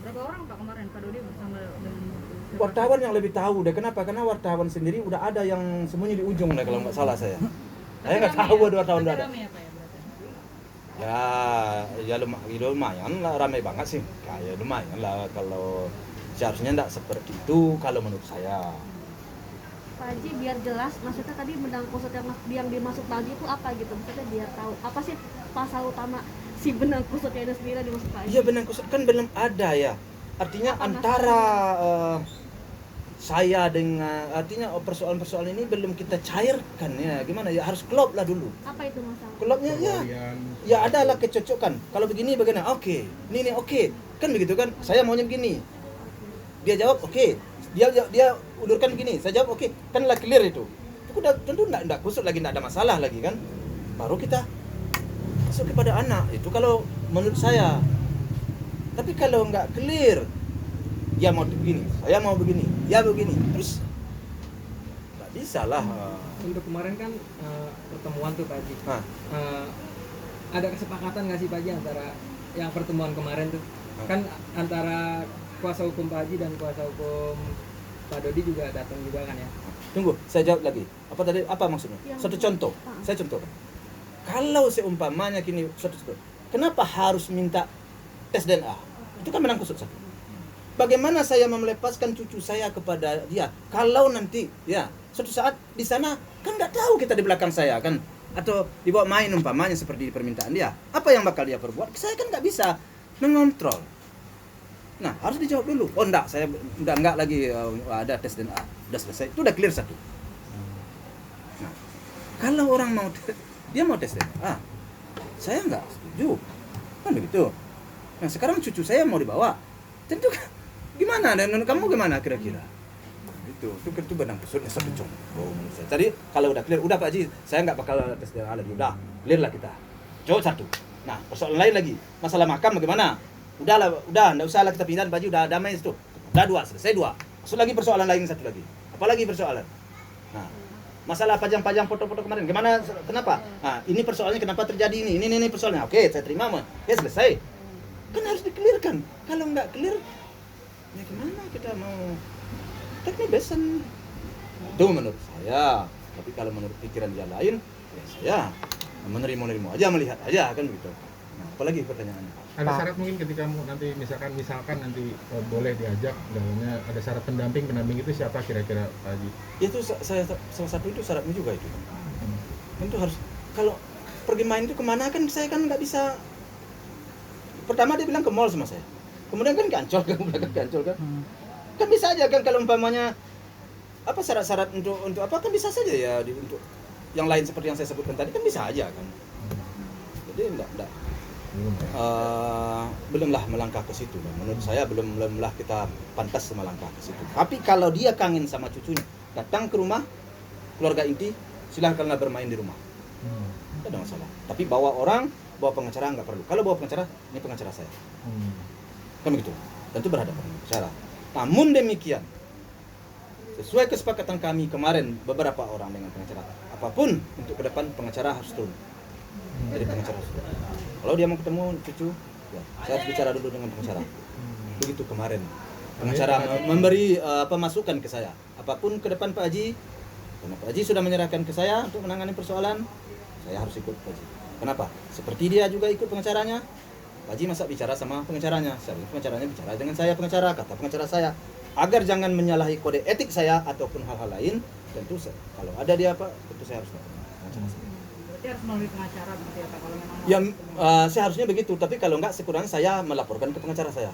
Berapa orang Pak kemarin Pak Dodi bersama dengan Wartawan yang lebih tahu deh. Kenapa? Karena wartawan sendiri udah ada yang sembunyi di ujung deh kalau nggak salah saya. Saya nggak tahu ada wartawan udah ada. Rame ya Pak ya berarti? Ya lumayan lah, ramai banget sih. Kayak lumayan lah kalau seharusnya nggak seperti itu kalau menurut saya. Pak Haji biar jelas, maksudnya tadi benang kusut yang dimaksud Pak Haji itu apa gitu? Maksudnya biar tahu apa sih pasal utama si benang kusutnya itu sendiri dimaksud Pak Haji? Iya, benang kusut kan belum ada ya. Artinya Apa antara saya dengan artinya persoalan-persoalan ini belum kita cairkan ya. Gimana ya, harus klop lah dulu. Apa itu masalah? Klopnya ya adalah kecocokan. Kalau begini bagaimana? Oke. Ini oke. Kan begitu kan? Saya maunya begini. Dia jawab oke. Dia ulurkan begini. Saya jawab oke. Kan lah clear itu. Itu udah tentu enggak kusut lagi, enggak ada masalah lagi kan. Baru kita masuk kepada anak. Itu kalau menurut saya. Tapi kalau enggak clear, dia mau begini, saya mau begini, dia begini. Terus enggak bisa lah. Untuk kemarin kan pertemuan tuh Pak Haji. Nah. Ada kesepakatan nggak sih Pak Haji antara yang pertemuan kemarin tuh? Kan antara kuasa hukum Pak Haji dan kuasa hukum Pak Dodi juga datang juga kan ya? Tunggu, saya jawab lagi. Apa tadi? Apa maksudnya? Satu contoh. Saya contohkan. Kalau seumpamanya kini satu contoh. Kenapa harus minta tes DNA? Itu kan benang kusut satu. Bagaimana saya melepaskan cucu saya kepada dia kalau nanti ya suatu saat di sana kan nggak tahu kita di belakang saya kan, atau dibawa main umpamanya seperti permintaan dia, apa yang bakal dia perbuat? Saya kan nggak bisa mengontrol. Nah, harus dijawab dulu. Oh enggak, saya udah enggak lagi ada tes DNA, udah selesai, itu udah clear satu. Nah, kalau orang dia mau tes DNA, saya nggak setuju, kan begitu. Nah, sekarang cucu saya mau dibawa, tentu gimana? Dan kamu gimana kira-kira? Itu benang kusutnya satu contoh menurut saya. Tadi kalau udah clear, udah Pak Haji, saya nggak bakal tes DNA lagi, udah clear lah kita. Cowok satu. Nah, persoalan lain lagi, masalah makam bagaimana? Udah, nggak usah lah kita pindah baju, udah damai itu. Udah dua, selesai dua. Masuk lagi persoalan lain satu lagi. Apalagi persoalan? Nah, masalah pajang-pajang foto-foto kemarin, gimana? Kenapa? Nah, ini persoalannya kenapa terjadi ini? Ini persoalannya. Oke, saya terima, ya selesai. Kan harus dikelirkan. Kalau nggak clear, ya gimana kita mau teknik besan? Itu menurut saya. Tapi kalau menurut pikiran dia lain, ya saya menerima aja, melihat aja kan begitu. Nah, apalagi pertanyaannya? Ada syarat mungkin ketika nanti misalkan nanti boleh diajak dalamnya ada syarat pendamping itu siapa kira-kira Pak Haji? Itu saya salah satu itu syaratnya juga itu. Tentu harus, kalau pergi main itu kemana kan saya kan nggak bisa. Pertama dia bilang ke mall sama saya, kemudian kan ke Ancol kan. Kan bisa aja kan kalau umpamanya apa syarat-syarat untuk apa kan bisa saja ya untuk yang lain seperti yang saya sebutkan tadi kan bisa aja kan. Jadi enggak belumlah melangkah ke situ. Menurut saya belumlah kita pantas melangkah ke situ. Tapi kalau dia kangen sama cucunya, datang ke rumah keluarga inti, silakanlah bermain di rumah. Tidak ada masalah. Tapi bawa pengacara nggak perlu. Kalau bawa pengacara, ini pengacara saya. Kan begitu. Tentu berhadapan dengan pengacara. Namun demikian, sesuai kesepakatan kami kemarin beberapa orang dengan pengacara, apapun untuk ke depan pengacara harus turun. Jadi pengacara harus turun. Kalau dia mau ketemu cucu, ya, saya harus bicara dulu dengan pengacara. Begitu kemarin. Pengacara memberi masukan ke saya. Apapun ke depan Pak Haji, karena Pak Haji sudah menyerahkan ke saya untuk menangani persoalan, saya harus ikut Pak Haji. Kenapa? Seperti dia juga ikut pengacaranya. Pak Haji masa bicara sama pengacaranya, pengacaranya bicara dengan saya pengacara, kata pengacara saya, agar jangan menyalahi kode etik saya ataupun hal-hal lain. Tentu kalau ada dia Pak, tentu saya harus pengacara saya. Berarti harus melalui pengacara begitu ya Pak kalau memang Ya seharusnya begitu, tapi kalau enggak sekurang saya melaporkan ke pengacara saya.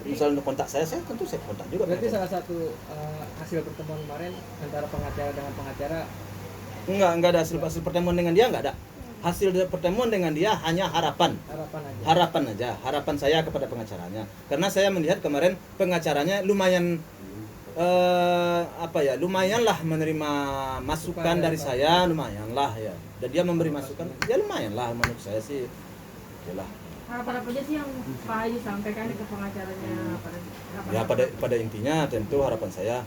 Misalnya kontak saya tentu saya kontak juga. Berarti salah satu hasil pertemuan kemarin antara pengacara dengan pengacara enggak ada hasil pertemuan dengan dia, enggak ada. Hasil pertemuan dengan dia hanya harapan aja, harapan saya kepada pengacaranya. Karena saya melihat kemarin pengacaranya lumayan lumayanlah menerima masukan dari saya, lumayanlah ya. Dan dia memberi masukan, ya lumayanlah menurut saya sih. Yalah. harapan apa aja sih yang Pak Haji sampaikan ke pengacaranya Ya pada intinya tentu harapan saya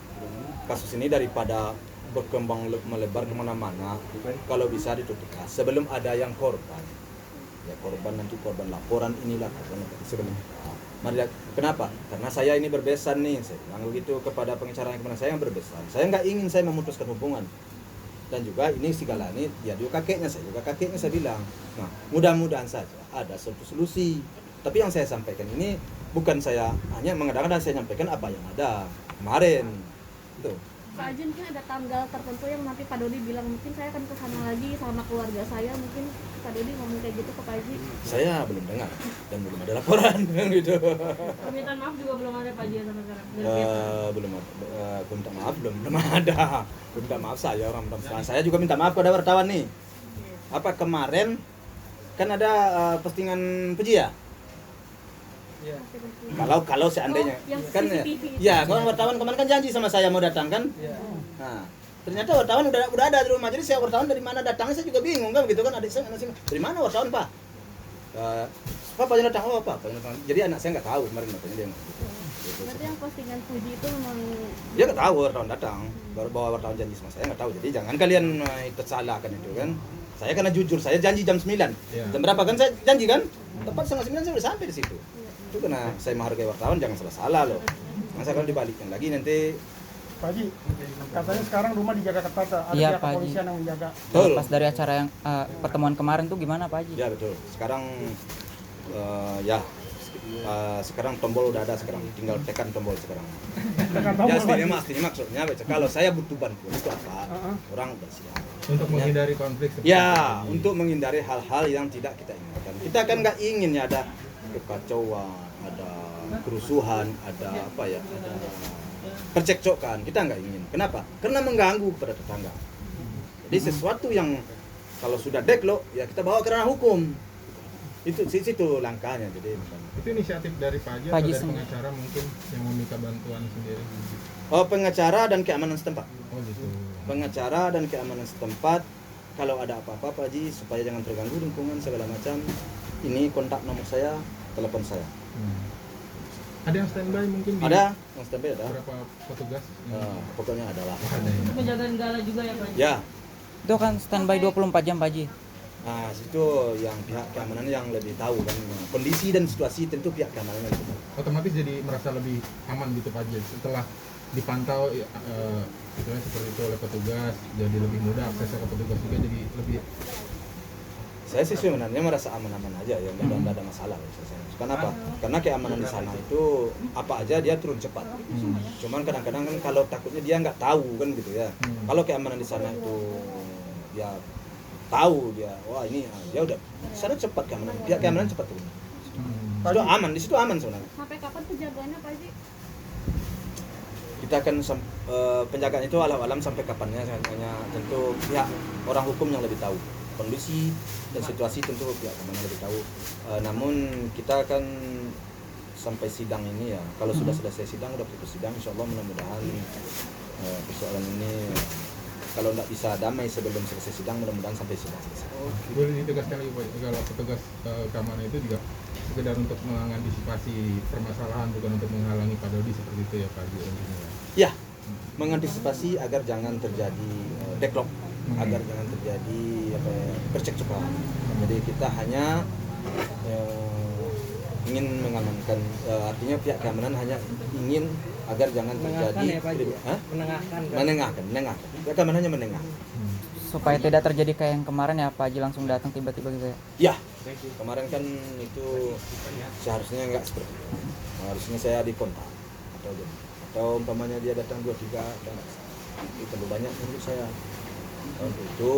kasus ini daripada berkembang melebar kemana-mana, kalau bisa ditutup sebelum ada yang korban. Ya korban nanti korban laporan inilah sebelum Mari lihat. Kenapa? Karena saya ini berbesan nih, saya bilang begitu kepada pengacara yang kemana saya yang berbesan. Saya nggak ingin saya memutuskan hubungan. Dan juga ini si Gala ini dia juga kakeknya, saya juga kakeknya, saya bilang. Nah, mudah-mudahan saja ada suatu solusi. Tapi yang saya sampaikan ini bukan saya hanya mengadakan, dan saya sampaikan apa yang ada kemarin. Itu. Pak Haji, mungkin ada tanggal tertentu yang nanti Pak Dodi bilang mungkin saya akan ke sana lagi sama keluarga saya, mungkin Pak Dodi ngomong kayak gitu ke Pak Haji. Saya belum dengar dan belum ada laporan gitu. Permintaan maaf juga belum ada Pak Haji sampai sekarang. Belum ada. Minta maaf belum ada. Minta maaf saya orang minta. Saya juga minta maaf kepada wartawan nih. Apa kemarin kan ada postingan Puji ya? Iya. Kalau seandainya Oh, yang kan CCTV. ya, kawan wartawan kemarin kan janji sama saya mau datang kan. Iya. Nah, ternyata wartawan udah ada di rumah. Jadi saya wartawan dari mana datangnya saya juga bingung kan gitu kan. Adik saya anak saya, dari mana wartawan Pak? Pak yang datang, oh Pak yang datang. Jadi anak saya nggak tahu kemarin datangnya dia. Gitu. Berarti yang postingan Puji itu memang Dia nggak tahu wartawan datang, baru bawa wartawan janji sama saya nggak tahu. Jadi jangan kalian itu salahkan itu kan. Saya karena jujur, saya janji jam 9. Iya. Jam berapa kan saya janji kan? Tepat setengah 9 saya udah sampai di situ. Itu karena saya menghargai wartawan, jangan salah-salah loh. Masa kalau dibalikin lagi nanti. Pak Haji, katanya sekarang rumah dijaga ketat, ada Iya, pihak Pak Haji. kepolisian yang menjaga. Betul. Pas dari acara yang pertemuan kemarin tuh gimana Pak Haji? Ya betul. Sekarang sekarang tombol udah ada sekarang, tinggal tekan tombol sekarang. Tekan Ya tombol, Pak setidaknya maksudnya kalau saya butuh bantuan itu apa? Orang udah siap. Untuk menghindari konflik seperti Ya, ini. untuk menghindari hal-hal yang tidak kita inginkan. Kita kan nggak ingin ya ada kekacauan, ada kerusuhan, ada apa ya, ada percekcokan. Kita nggak ingin. Kenapa? Karena mengganggu kepada tetangga. Jadi sesuatu yang kalau sudah deadlock, ya kita bawa ke ranah hukum. Itu situ langkahnya. Jadi Itu inisiatif dari Pak Haji Pak atau Haji dari sendiri. pengacara mungkin yang meminta bantuan sendiri. pengacara dan keamanan setempat. Oh gitu. Pengacara dan keamanan setempat, kalau ada apa-apa Pak Haji, supaya jangan terganggu lingkungan segala macam, ini kontak nomor saya, telepon saya. Ada yang standby mungkin di Ada yang standby ada. berapa petugas? Pokoknya ada lah. Ada ya. Itu penjagaan Gala juga ya Pak Haji? Ya, Itu kan standby 24 jam Pak Haji. nah situ yang pihak keamanan yang lebih tahu kan kondisi dan situasi, tentu pihak keamanan yang lebih tahu. Otomatis jadi merasa lebih aman gitu Pak Haji setelah dipantau istilahnya seperti itu oleh petugas, jadi lebih mudah aksesnya ke petugas juga, jadi lebih. Saya sih sebenarnya merasa aman-aman aja ya, nggak ada masalah. Kenapa? Karena keamanan di sana itu apa aja dia turun cepat. Cuman kadang-kadang kan kalau takutnya dia nggak tahu kan gitu ya. Kalau keamanan di sana itu dia tahu dia, wah ini dia udah di sana cepat keamanan, pihak keamanan cepat turun. Itu aman, di situ aman sebenarnya. sampai kapan penjagaannya Pak Haji? Kita akan penjagaan itu alam sampai kapannya, hanya tentu pihak orang hukum yang lebih tahu kondisi dan situasi, tentu pihak keamanan lebih tahu. Namun kita akan sampai sidang ini ya, kalau sudah selesai sidang, udah putus sidang, insya Allah mudah-mudahan persoalan ini kalau nggak bisa damai sebelum selesai sidang, mudah-mudahan sampai sidang selesai. Boleh ditegaskan lagi Pak, kalau petugas keamanan itu juga sekedar untuk mengantisipasi permasalahan, bukan untuk menghalangi Pak Dodi seperti itu ya Pak Haji intinya ya. Ya, mengantisipasi agar jangan terjadi deadlock, agar jangan terjadi percekcokan. Jadi kita hanya ingin mengamankan, artinya pihak keamanan hanya ingin agar jangan terjadi Menengahkan ya Pak Haji. Menengahkan kan? menengahkan. Pihak keamanan hanya menengah. Supaya tidak terjadi kayak yang kemarin ya Pak Haji langsung datang tiba-tiba gitu ya. Ya, kemarin kan itu seharusnya nggak seperti itu. Harusnya saya dikontak atau umpamanya dia datang 2-3 dan itu terlalu banyak menurut saya. Untuk itu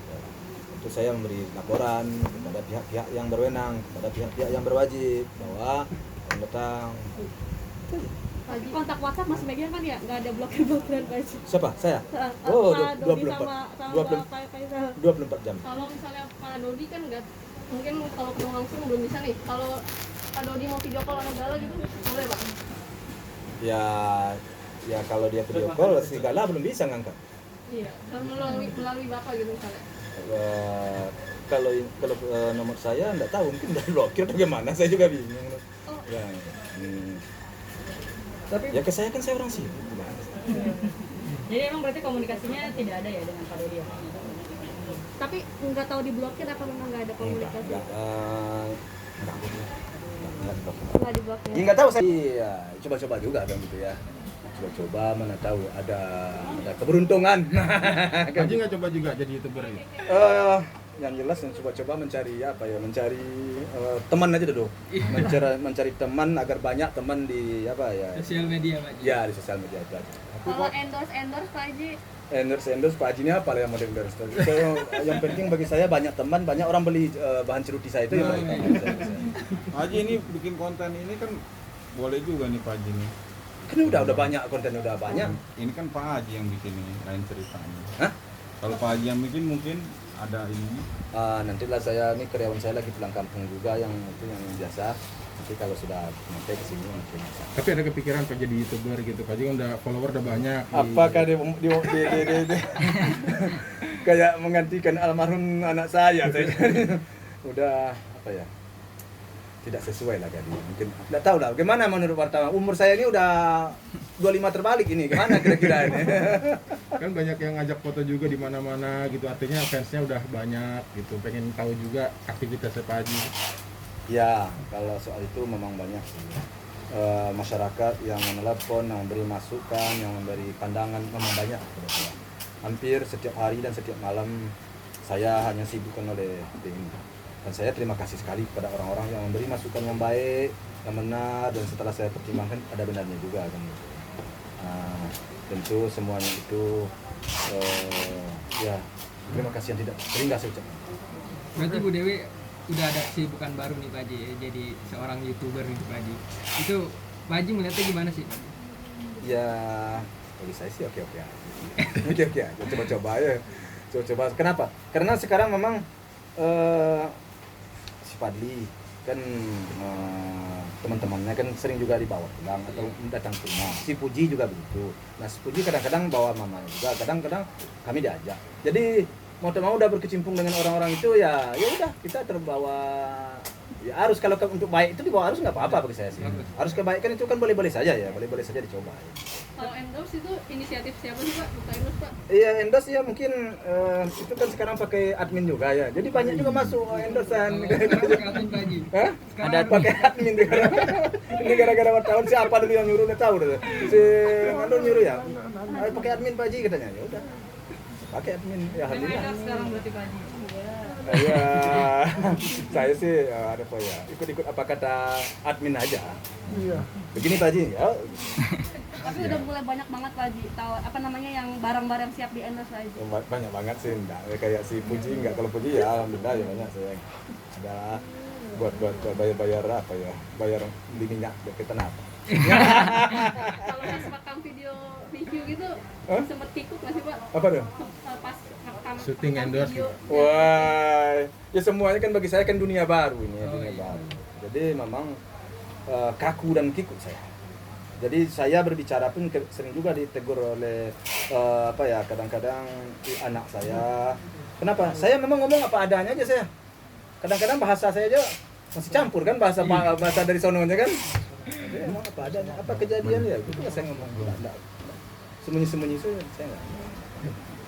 ya, saya memberi laporan kepada pihak-pihak yang berwenang, kepada pihak-pihak yang berwajib bahwa yang datang. Pak Haji, kontak WhatsApp masih megang kan ya? Nggak ada blokir-blokiran Pak Haji? Siapa? Saya? Oh, Oh, Pak Dodi 24 sama Pak Faisal. 24 jam. Kalau misalnya Pak Dodi kan nggak, mungkin kalau ketemu langsung belum bisa nih. Kalau Pak Dodi mau video call sama Gala gitu, boleh Pak? Ya kalau dia video call, si Gala belum bisa ngangkat. Iya. Dan melalui Bapak gitu misalnya. Kalau nomor saya nggak tahu, mungkin udah blokir atau gimana, saya juga bingung. Ya, Tapi ya ke saya kan saya orang sibuk. Jadi emang berarti komunikasinya tidak ada ya dengan Pak Dodi ya? Tapi nggak tahu diblokir apa memang nggak ada komunikasi? Enggak. Nggak diblok. Nggak diblok ya. Ya nggak tahu saya. Iya, coba-coba juga kan gitu ya. Coba-coba mana tahu ada keberuntungan. Pak Haji nggak coba juga jadi youtuber ya? Yang jelas yang coba-coba mencari apa ya, mencari teman aja dulu. Mencari teman agar banyak teman di apa ya. Sosial media Pak Haji. Ya di sosial media itu aja. Kalau endorse Pak Haji, Endorse Pak Haji ini apa yang mau di endorse? So, yang penting bagi saya banyak teman, banyak orang beli bahan ceruti saya itu ya baik. Pak Haji ini bikin konten ini kan boleh juga nih Pak Haji nih. Kan udah banyak konten udah banyak. Ini kan Pak Haji yang bikin ini, lain ceritanya. Hah? Kalau Pak Haji yang bikin mungkin ada ini. Nantilah saya ini karyawan saya lagi pulang kampung juga yang itu yang biasa. Nanti kalau sudah sampai ke sini mungkin bisa. Tapi ada kepikiran Pak jadi youtuber gitu. Pak Haji kan udah follower udah banyak. Apakah di kayak menggantikan almarhum anak saya udah apa ya? Tidak sesuai lah tadi. Mungkin enggak tahu lah bagaimana menurut wartawan. Umur saya ini udah 25 terbalik ini. Gimana kira-kira ini? Kan banyak yang ngajak foto juga di mana-mana gitu. Artinya fansnya udah banyak gitu. Pengen tahu juga aktivitasnya Pak Haji. Ya, kalau soal itu memang banyak sih. Masyarakat yang menelepon, yang memberi masukan, yang memberi pandangan memang banyak. Hampir setiap hari dan setiap malam saya hanya sibukkan oleh ini. Dan saya terima kasih sekali kepada orang-orang yang memberi masukan yang baik, yang benar, dan setelah saya pertimbangkan ada benarnya juga kan. Tentu semuanya itu ya terima kasih yang tidak terhingga saya ucapkan. Berarti Bu Dewi udah ada kesibukan baru nih Pak Haji ya, jadi seorang YouTuber nih Pak Haji. Itu Pak Haji melihatnya gimana sih? Ya bagi saya sih oke-oke aja. Oke-oke aja, coba-coba ya. Coba-coba. Kenapa? Karena sekarang memang si Fadli kan teman-temannya kan sering juga dibawa pulang atau datang ke rumah. Si Puji juga begitu. Nah si Puji kadang-kadang bawa mamanya juga, kadang-kadang kami diajak. Jadi mau tak mau udah berkecimpung dengan orang-orang itu ya udah kita terbawa. Ya harus kalau untuk baik itu dibawa harus nggak apa-apa bagi saya sih. Harus kebaikan itu kan boleh-boleh saja ya, boleh-boleh saja dicoba. Ya. Kalau endorse itu inisiatif siapa sih Pak? Buka endorse Pak? Iya endorse ya mungkin itu kan sekarang pakai admin juga ya. Jadi banyak juga masuk endorsean. Pakai admin Pak Haji. Hah? Ada Pakai admin juga. Ini gara-gara wartawan siapa dulu yang nyuruh udah tahu deh. Si Ando nyuruh ya. Ayo pakai admin Pak Haji katanya. Ya udah. Pakai admin ya Memang alhamdulillah. enak sekarang berarti Pak Haji. Iya. Saya sih ada apa ya? Ikut-ikut apa kata admin aja. Iya. Begini Pak Haji, ya. tapi udah mulai banyak banget Pak Haji. Tahu apa namanya yang barang-barang siap di endorse Pak Haji. Banyak banget sih enggak. Kayak si Puji enggak, kalau Puji ya alhamdulillah ya banyak saya. Ada buat bayar apa ya? Bayar beli minyak kita apa? Kalau pas rekam video review gitu sempet tikuk nggak sih Pak? Apa tuh? Pas rekam Syuting endorse video. Wah, ya semuanya kan bagi saya kan dunia baru ini, dunia baru. Jadi memang kaku dan kikuk saya. Jadi saya berbicara pun sering juga ditegur oleh apa ya kadang-kadang anak saya. Kenapa? Saya memang ngomong apa adanya aja saya. Kadang-kadang bahasa saya aja masih campur kan bahasa dari sononya kan. Jadi emang apa adanya, apa kejadian ya? Itu saya ngomong enggak. Sembunyi-sembunyi saya enggak.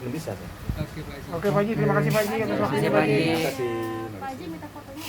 Belum bisa saya. Oke Pak Haji. Oke Pak Haji, terima kasih Pak Haji atas waktunya Pak Haji. Terima kasih. Pak Haji minta fotonya.